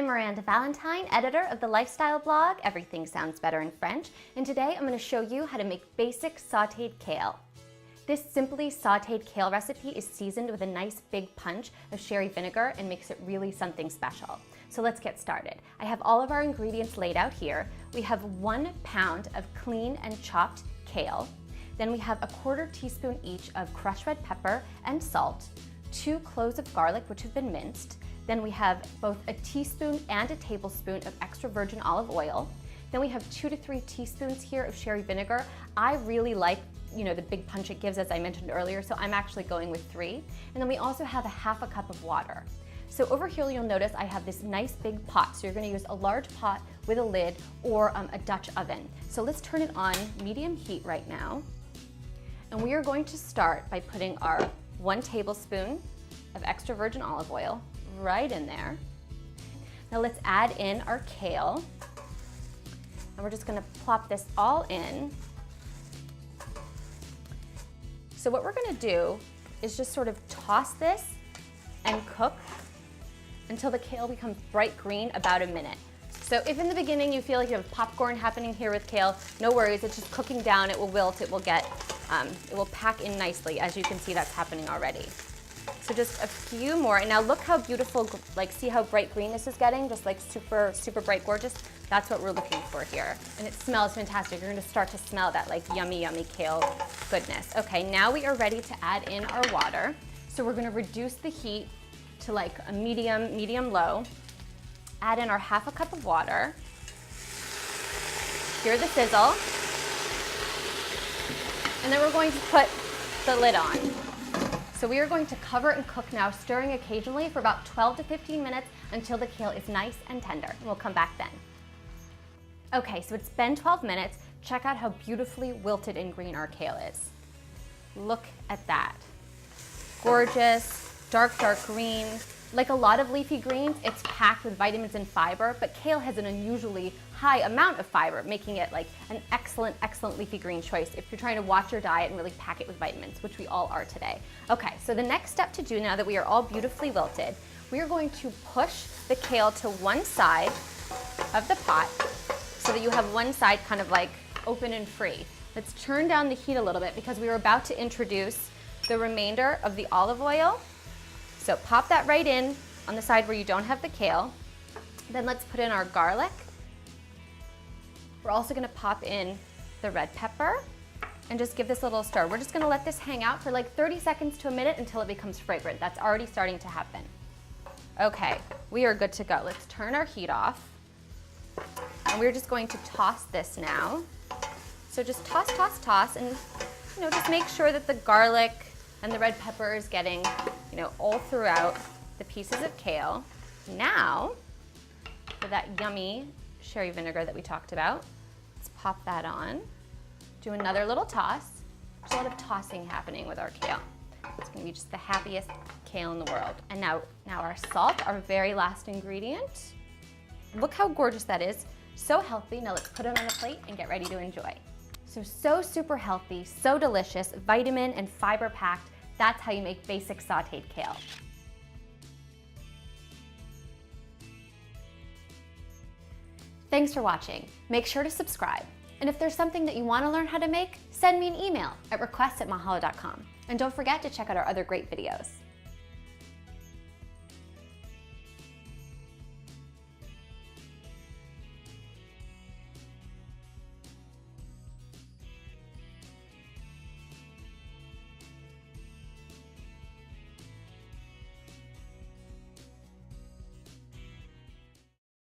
I'm Miranda Valentine, editor of the lifestyle blog Everything Sounds Better in French, and today I'm going to show you how to make basic sauteed kale. This simply sauteed kale recipe is seasoned with a nice big punch of sherry vinegar and makes it really something special. So let's get started. I have all of our ingredients laid out here. We have 1 pound of clean and chopped kale. Then we have 1/4 teaspoon each of crushed red pepper and salt, 2 cloves of garlic which have been minced. Then we have both a teaspoon and a tablespoon of extra virgin olive oil. Then we have 2 to 3 teaspoons here of sherry vinegar. I really like the big punch it gives, as I mentioned earlier, so I'm actually going with 3. And then we also have 1/2 cup of water. So over here you'll notice I have this nice big pot, so you're going to use a large pot with a lid or a Dutch oven. So let's turn it on medium heat right now. And we are going to start by putting our 1 tablespoon of extra virgin olive oil right in there. Now let's add in our kale. And we're just going to plop this all in. So what we're going to do is just sort of toss this and cook until the kale becomes bright green, about a minute. So if in the beginning you feel like you have popcorn happening here with kale, no worries, it's just cooking down, it will wilt, it will pack in nicely. As you can see, that's happening already. So just a few more, and now look how beautiful, see how bright green this is getting, just like super, super bright, gorgeous. That's what we're looking for here. And it smells fantastic. You're gonna start to smell that yummy, yummy kale goodness. Okay, now we are ready to add in our water. So we're gonna reduce the heat to a medium low. Add in our 1/2 cup of water. Hear the sizzle. And then we're going to put the lid on. So we are going to cover and cook now, stirring occasionally for about 12 to 15 minutes until the kale is nice and tender. And we'll come back then. Okay, so it's been 12 minutes. Check out how beautifully wilted and green our kale is. Look at that. Gorgeous, dark green. Like a lot of leafy greens, it's packed with vitamins and fiber, but kale has an unusually high amount of fiber, making it an excellent, excellent leafy green choice if you're trying to watch your diet and really pack it with vitamins, which we all are today. Okay, so the next step to do now that we are all beautifully wilted, we are going to push the kale to one side of the pot so that you have one side kind of open and free. Let's turn down the heat a little bit because we are about to introduce the remainder of the olive oil. So pop that right in on the side where you don't have the kale. Then let's put in our garlic. We're also gonna pop in the red pepper and just give this a little stir. We're just gonna let this hang out for 30 seconds to a minute until it becomes fragrant. That's already starting to happen. Okay, we are good to go. Let's turn our heat off. And we're just going to toss this now. So just toss, and just make sure that the garlic and the red pepper is getting, all throughout the pieces of kale. Now, for that yummy sherry vinegar that we talked about, let's pop that on. Do another little toss. There's a lot of tossing happening with our kale. It's gonna be just the happiest kale in the world. And now our salt, our very last ingredient. Look how gorgeous that is. So healthy. Now let's put it on a plate and get ready to enjoy. So super healthy, so delicious, vitamin and fiber packed. That's how you make basic sauteed kale. Thanks for watching. Make sure to subscribe. And if there's something that you want to learn how to make, send me an email at requests@mahalo.com. And don't forget to check out our other great videos.